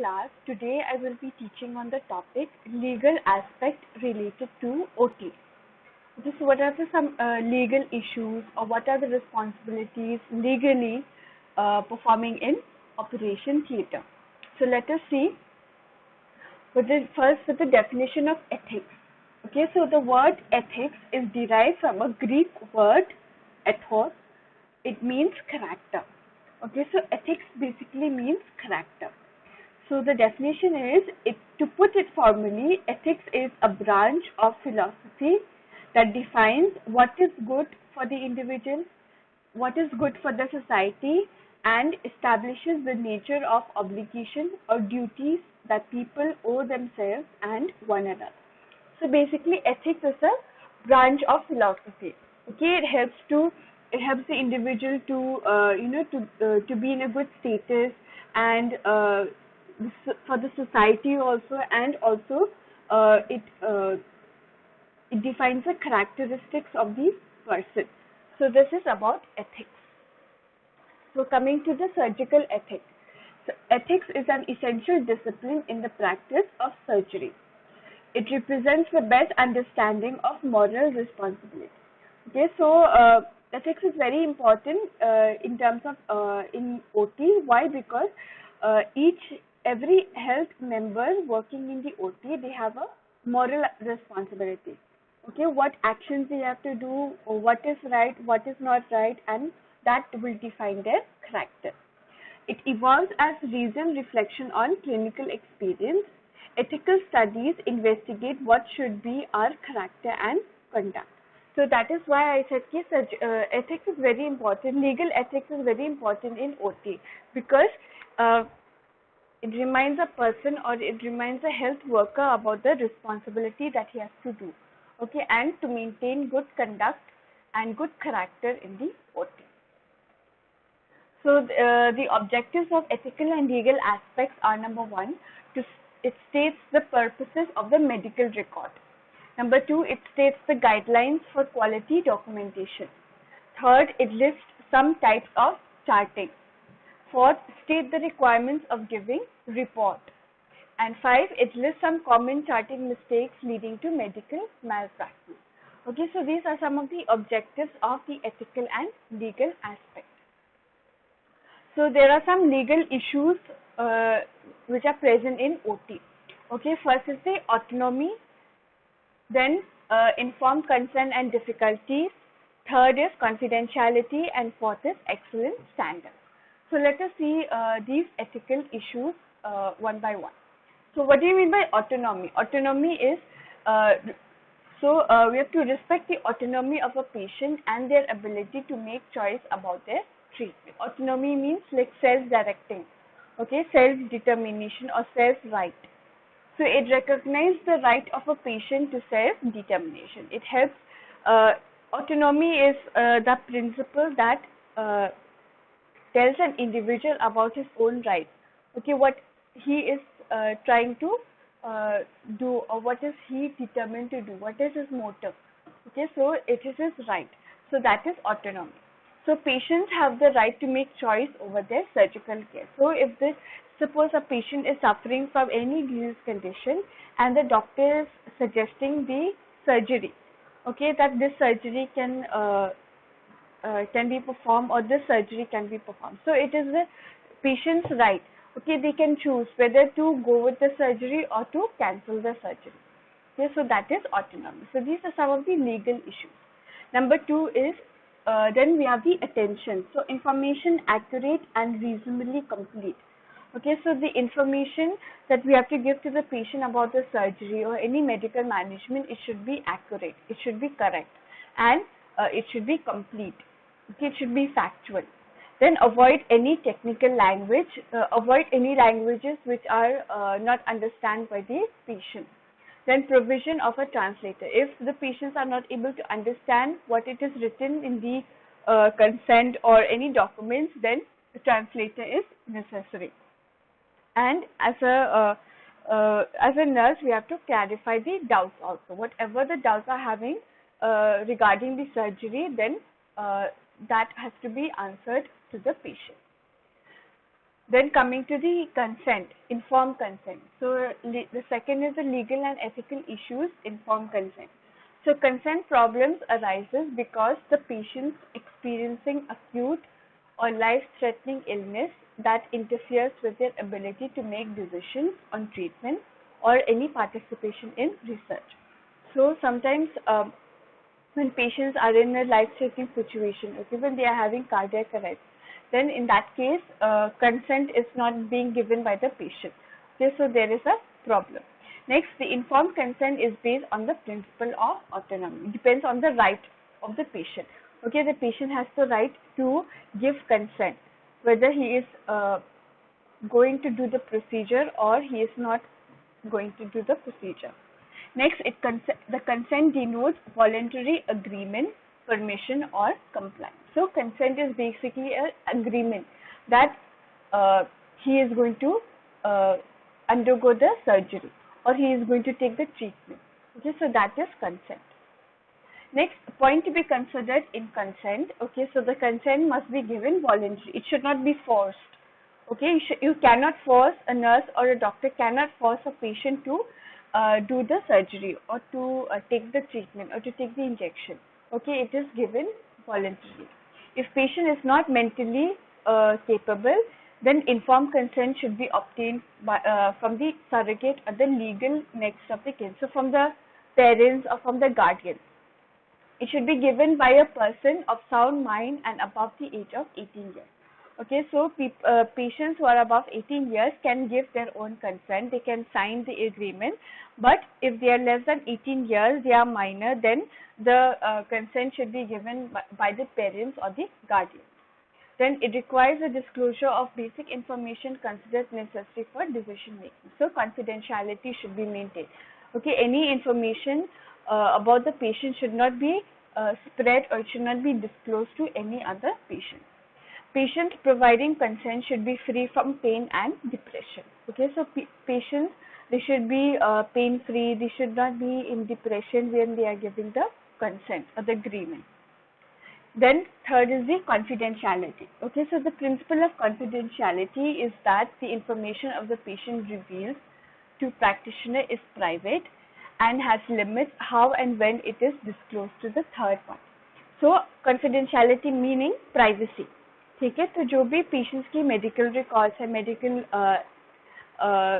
class. Today I will be teaching on the topic legal aspect related to OT. Just what are the some legal issues or what are the responsibilities legally performing in operation theatre. So let us see first with the definition of ethics. Okay, so the word ethics is derived from a Greek word ethos. It means character. Okay, so ethics basically means character. So the definition is, to put it formally, ethics is a branch of philosophy that defines what is good for the individual, what is good for the society, and establishes the nature of obligation or duties that people owe themselves and one another. So basically, ethics is a branch of philosophy. Okay, it helps the individual to be in a good status and for the society also, and also it defines the characteristics of the person. So this is about ethics. So coming to the surgical ethics. So ethics is an essential discipline in the practice of surgery. It represents the best understanding of moral responsibility. Okay, so ethics is very important in terms of in OT. Why? Because every health member working in the OT, they have a moral responsibility. Okay, what actions they have to do, or what is right, what is not right, and that will define their character. It evolves as reason reflection on clinical experience. Ethical studies investigate what should be our character and conduct. So that is why I said ethics is very important. Legal ethics is very important in OT because it reminds a person or it reminds a health worker about the responsibility that he has to do. Okay, and to maintain good conduct and good character in the OT. So the objectives of ethical and legal aspects are: number one, it states the purposes of the medical record. Number two, it states the guidelines for quality documentation. Third, it lists some types of charting. Fourth, state the requirements of giving report. And five, it lists some common charting mistakes leading to medical malpractice. Okay, so these are some of the objectives of the ethical and legal aspect. So there are some legal issues which are present in OT. Okay, first is the autonomy, then informed consent and difficulties, third is confidentiality, and fourth is excellent standards. So let us see these ethical issues one by one. So what do you mean by autonomy? Autonomy is we have to respect the autonomy of a patient and their ability to make choice about their treatment. Autonomy means like self-directing, okay, self-determination or self-right. So it recognizes the right of a patient to self-determination. It helps. Autonomy is the principle that tells an individual about his own rights. Okay, what he is trying to do, or what is he determined to do, what is his motive. Okay, so it is his right. So that is autonomy. So patients have the right to make choice over their surgical care. So suppose a patient is suffering from any disease condition and the doctor is suggesting the surgery, okay, that this surgery can be performed or this surgery can be performed. So it is the patient's right. Okay, they can choose whether to go with the surgery or to cancel the surgery. Okay, so that is autonomy. So these are some of the legal issues. Number two is then we have the attention. So information accurate and reasonably complete. Okay, so the information that we have to give to the patient about the surgery or any medical management, it should be accurate, it should be correct, and it should be complete. Okay, it should be factual. Then avoid any technical language, avoid any languages which are not understood by the patient. Then provision of a translator. If the patients are not able to understand what it is written in the consent or any documents, then the translator is necessary. And as a nurse, we have to clarify the doubts also. Whatever the doubts are having regarding the surgery, then that has to be answered to the patient. Then coming to the consent, informed consent. So the second is the legal and ethical issues, informed consent. So consent problems arises because the patients experiencing acute or life-threatening illness that interferes with their ability to make decisions on treatment or any participation in research. So sometimes when patients are in a life-threatening situation, okay, when they are having cardiac arrest, then in that case, consent is not being given by the patient. Okay, so there is a problem. Next, the informed consent is based on the principle of autonomy. It depends on the right of the patient. Okay, the patient has the right to give consent, whether he is going to do the procedure or he is not going to do the procedure. Next, the consent denotes voluntary agreement, permission, or compliance. So, consent is basically an agreement that he is going to undergo the surgery or he is going to take the treatment. Okay, so that is consent. Next point to be considered in consent. Okay, so the consent must be given voluntarily. It should not be forced. Okay, you cannot force a nurse or a doctor cannot force a patient to do the surgery or to take the treatment or to take the injection. Okay, it is given voluntarily. If patient is not mentally capable, then informed consent should be obtained by, from the surrogate or the legal next of the kin. So from the parents or from the guardian. It should be given by a person of sound mind and above the age of 18 years. Okay, so patients who are above 18 years can give their own consent. They can sign the agreement. But if they are less than 18 years, they are minor, then the consent should be given by the parents or the guardian. Then it requires a disclosure of basic information considered necessary for decision making. So confidentiality should be maintained. Okay, any information about the patient should not be spread or it should not be disclosed to any other patient. Patients providing consent should be free from pain and depression. Okay, so patients, they should be pain free, they should not be in depression when they are giving the consent or the agreement. Then third is the confidentiality. Okay, so the principle of confidentiality is that the information of the patient revealed to practitioner is private and has limits how and when it is disclosed to the third party. So confidentiality meaning privacy. ठीक है, तो जो भी patients की medical records है,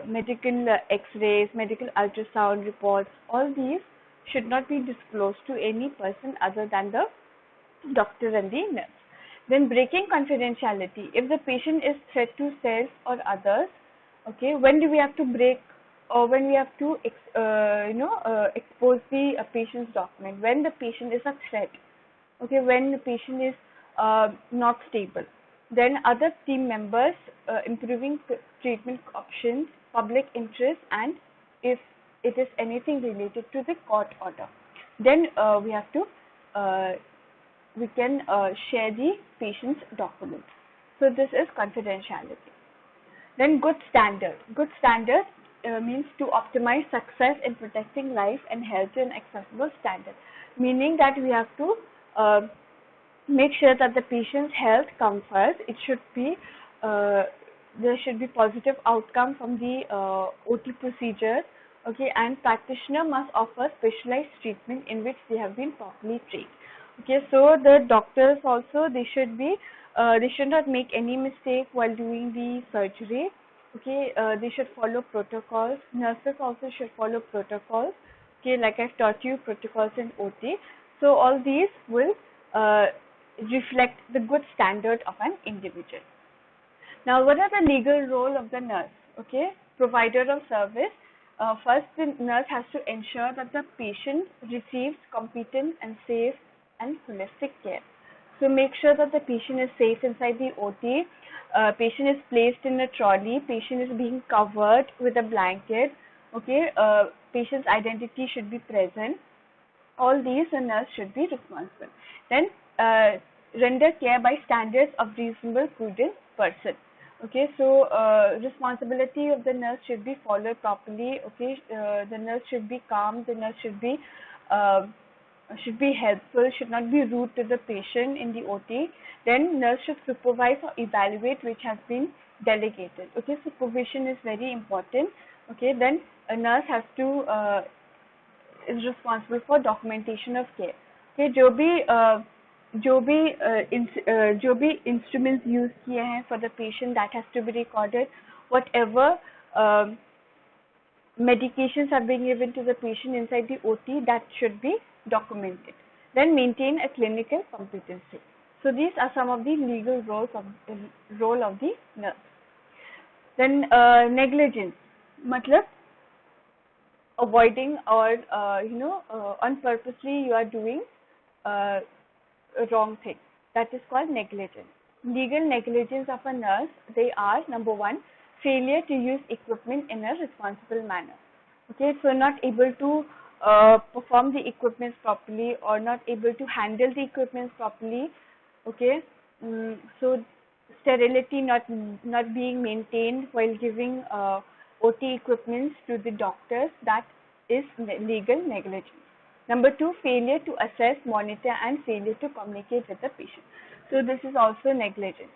medical x rays, medical ultrasound reports, all these should not be disclosed to any person other than the doctor and the nurse. Then breaking confidentiality. If the patient is threat to self or others, okay, when do we have to break or when we have to expose the patient's document? When the patient is a threat, okay, when the patient is not stable. Then other team members, improving treatment options, public interest, and if it is anything related to the court order, then we have to we can share the patient's documents. So this is confidentiality. Then good standard. Good standard means to optimize success in protecting life and health to an accessible standard, meaning that we have to make sure that the patient's health comes first. It should be there should be positive outcome from the OT procedure. Okay, and practitioner must offer specialized treatment in which they have been properly trained. Okay, so the doctors also they should not make any mistake while doing the surgery. Okay, they should follow protocols. Nurses also should follow protocols. Okay, like I've taught you protocols in OT. So all these will reflect the good standard of an individual. Now, what are the legal role of the nurse? Okay, provider of service. First, the nurse has to ensure that the patient receives competent and safe and holistic care. So, make sure that the patient is safe inside the OT. Patient is placed in a trolley. Patient is being covered with a blanket. Okay, patient's identity should be present. All these a nurse should be responsible. Then render care by standards of reasonable, prudent person. Okay, so responsibility of the nurse should be followed properly. Okay, the nurse should be calm. The nurse should be helpful. Should not be rude to the patient in the OT. Then nurse should supervise or evaluate which has been delegated. Okay, supervision is very important. Okay, then a nurse has to is responsible for documentation of care. Okay, जो भी instruments use किए हैं for the patient, that has to be recorded. Whatever medications are being given to the patient inside the OT, that should be documented. Then maintain a clinical competency. So these are some of the legal role of the nurse. Then negligence, matlab avoiding or unpurposely you are doing a wrong thing. That is called negligence. Legal negligence of a nurse, they are: number one, failure to use equipment in a responsible manner. Okay, so not able to perform the equipment properly or not able to handle the equipment properly. Okay, so sterility not being maintained while giving OT equipments to the doctors, that is legal negligence. Number two, failure to assess, monitor, and failure to communicate with the patient. So this is also negligence.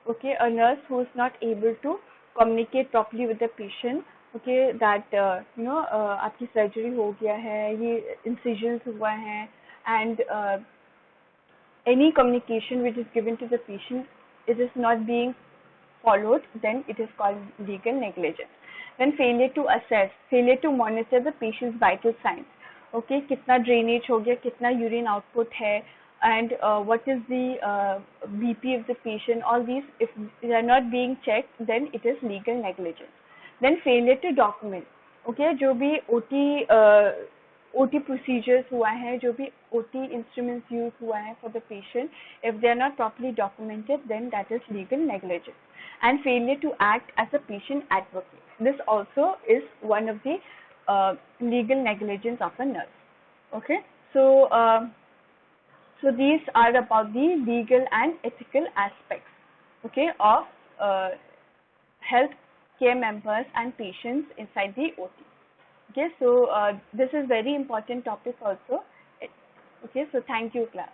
Okay, a nurse who is not able to communicate properly with the patient. Okay, that आपकी surgery हो गया है, ये incisions हुआ है, and any communication which is given to the patient, it is not being followed, then it is called legal negligence. Then failure to assess, failure to monitor the patient's vital signs. Okay, कितना drainage हो गया, कितना urine output है, and what is the BP of the patient. All these, if they are not being checked, then it is legal negligence. Then failure to document. Okay, जो भी OT procedures हुआ है, जो भी OT instruments used हुआ है for the patient, if they are not properly documented, then that is legal negligence. And failure to act as a patient advocate. This also is one of the legal negligence of a nurse. Okay, so so these are about the legal and ethical aspects, okay, of health care members and patients inside the OT. Okay, so this is very important topic also. Okay, so thank you, class.